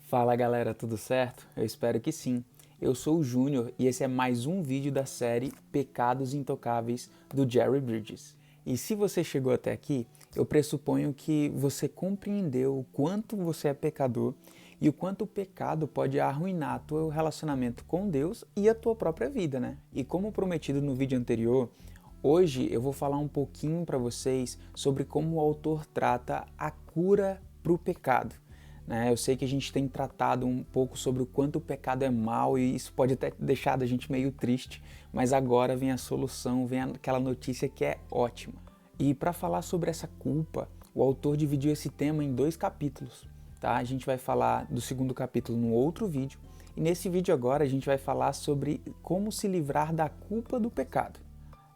Fala galera, tudo certo? Eu espero que sim. Eu sou o Júnior e esse é mais um vídeo da série Pecados Intocáveis do Jerry Bridges. E se você chegou até aqui, eu pressuponho que você compreendeu o quanto você é pecador e o quanto o pecado pode arruinar teu relacionamento com Deus e a tua própria vida, né? E como prometido no vídeo anterior, hoje eu vou falar um pouquinho para vocês sobre como o autor trata a cura para o pecado. Eu sei que a gente tem tratado um pouco sobre o quanto o pecado é mal e isso pode até deixar a gente meio triste, mas agora vem a solução, vem aquela notícia que é ótima. E para falar sobre essa culpa, o autor dividiu esse tema em 2 capítulos, tá? A gente vai falar do segundo capítulo no outro vídeo e nesse vídeo agora a gente vai falar sobre como se livrar da culpa do pecado.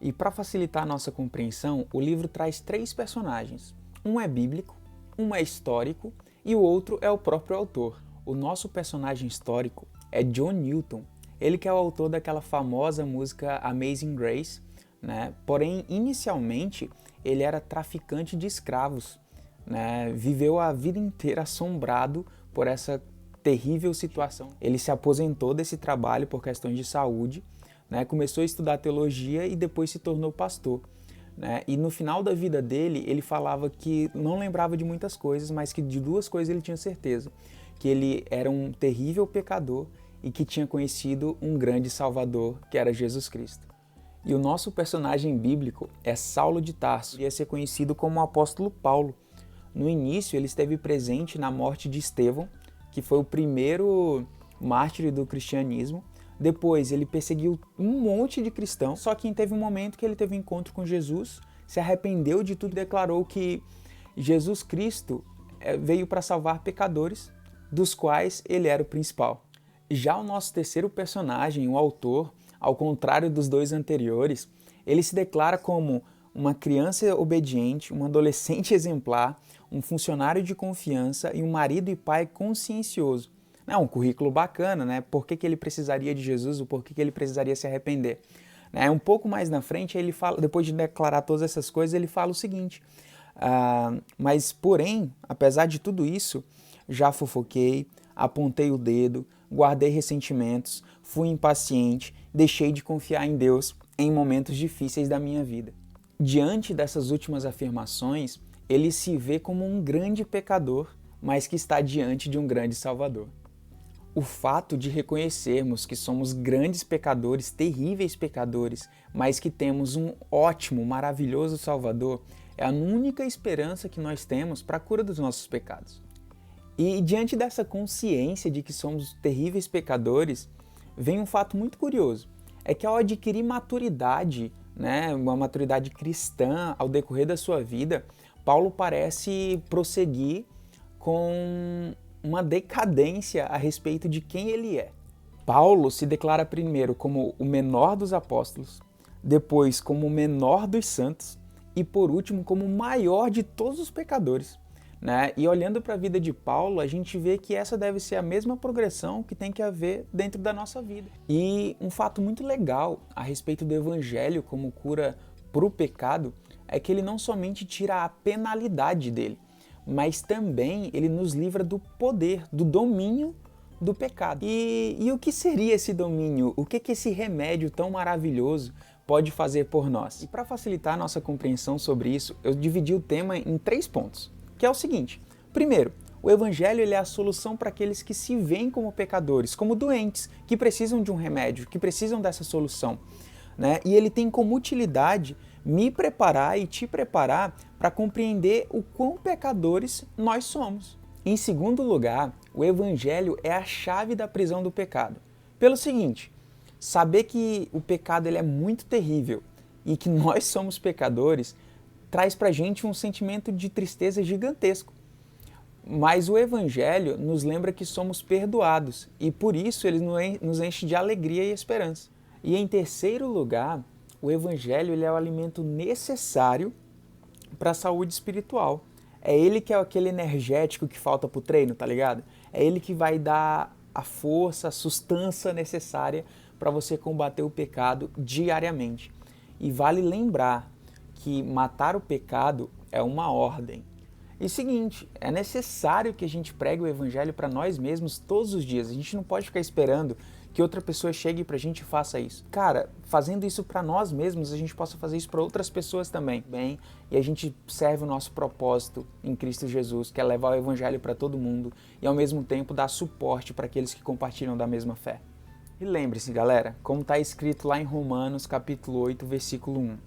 E para facilitar a nossa compreensão, o livro traz 3 personagens. Um é bíblico, um é histórico e o outro é o próprio autor. O nosso personagem histórico é John Newton, ele que é o autor daquela famosa música Amazing Grace, né? Porém, inicialmente, ele era traficante de escravos, né? Viveu a vida inteira assombrado por essa terrível situação. Ele se aposentou desse trabalho por questões de saúde, né? Começou a estudar teologia e depois se tornou pastor. E no final da vida dele, ele falava que não lembrava de muitas coisas, mas que de 2 coisas ele tinha certeza. Que ele era um terrível pecador e que tinha conhecido um grande salvador, que era Jesus Cristo. E o nosso personagem bíblico é Saulo de Tarso, que ia ser conhecido como o apóstolo Paulo. No início, ele esteve presente na morte de Estevão, que foi o primeiro mártir do cristianismo. Depois ele perseguiu um monte de cristãos, só que teve um momento que ele teve um encontro com Jesus, se arrependeu de tudo e declarou que Jesus Cristo veio para salvar pecadores, dos quais ele era o principal. Já o nosso terceiro personagem, o autor, ao contrário dos 2 anteriores, ele se declara como uma criança obediente, um adolescente exemplar, um funcionário de confiança e um marido e pai consciencioso. Um currículo bacana, né? Por que ele precisaria de Jesus, ou por que ele precisaria se arrepender? Um pouco mais na frente, ele fala, depois de declarar todas essas coisas, ele fala o seguinte: mas porém, apesar de tudo isso, já fofoquei, apontei o dedo, guardei ressentimentos, fui impaciente, deixei de confiar em Deus em momentos difíceis da minha vida. Diante dessas últimas afirmações, ele se vê como um grande pecador, mas que está diante de um grande Salvador. O fato de reconhecermos que somos grandes pecadores, terríveis pecadores, mas que temos um ótimo, maravilhoso Salvador, é a única esperança que nós temos para a cura dos nossos pecados. E diante dessa consciência de que somos terríveis pecadores, vem um fato muito curioso. É que ao adquirir maturidade, uma maturidade cristã ao decorrer da sua vida, Paulo parece prosseguir com uma decadência a respeito de quem ele é. Paulo se declara primeiro como o menor dos apóstolos, depois como o menor dos santos e por último como o maior de todos os pecadores. E olhando para a vida de Paulo, a gente vê que essa deve ser a mesma progressão que tem que haver dentro da nossa vida. E um fato muito legal a respeito do evangelho como cura para o pecado é que ele não somente tira a penalidade dele, mas também ele nos livra do poder, do domínio do pecado. E o que seria esse domínio? O que esse remédio tão maravilhoso pode fazer por nós? E para facilitar a nossa compreensão sobre isso, eu dividi o tema em 3 pontos, que é o seguinte. Primeiro, o evangelho ele é a solução para aqueles que se veem como pecadores, como doentes, que precisam de um remédio, que precisam dessa solução. E ele tem como utilidade me preparar e te preparar para compreender o quão pecadores nós somos. Em segundo lugar, o evangelho é a chave da prisão do pecado. Pelo seguinte, saber que o pecado ele é muito terrível e que nós somos pecadores traz para a gente um sentimento de tristeza gigantesco. Mas o evangelho nos lembra que somos perdoados e por isso ele nos enche de alegria e esperança. E em terceiro lugar, o evangelho ele é o alimento necessário para a saúde espiritual. É ele que é aquele energético que falta para o treino, tá ligado? É ele que vai dar a força, a sustância necessária para você combater o pecado diariamente. E vale lembrar que matar o pecado é uma ordem. E seguinte, é necessário que a gente pregue o evangelho para nós mesmos todos os dias. A gente não pode ficar esperando que outra pessoa chegue pra gente e faça isso. Cara, fazendo isso para nós mesmos, a gente possa fazer isso para outras pessoas também, bem? E a gente serve o nosso propósito em Cristo Jesus, que é levar o evangelho para todo mundo e ao mesmo tempo dar suporte para aqueles que compartilham da mesma fé. E lembre-se, galera, como está escrito lá em Romanos, capítulo 8, versículo 1.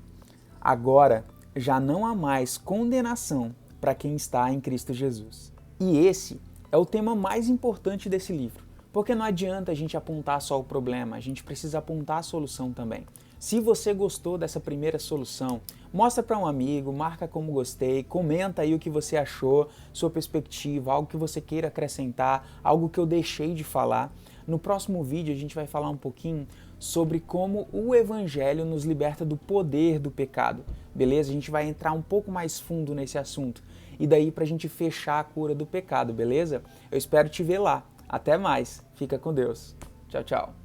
Agora, já não há mais condenação para quem está em Cristo Jesus. E esse é o tema mais importante desse livro. Porque não adianta a gente apontar só o problema, a gente precisa apontar a solução também. Se você gostou dessa primeira solução, mostra para um amigo, marca como gostei, comenta aí o que você achou, sua perspectiva, algo que você queira acrescentar, algo que eu deixei de falar. No próximo vídeo a gente vai falar um pouquinho sobre como o evangelho nos liberta do poder do pecado, beleza? A gente vai entrar um pouco mais fundo nesse assunto e daí pra gente fechar a cura do pecado, beleza? Eu espero te ver lá. Até mais. Fica com Deus. Tchau, tchau.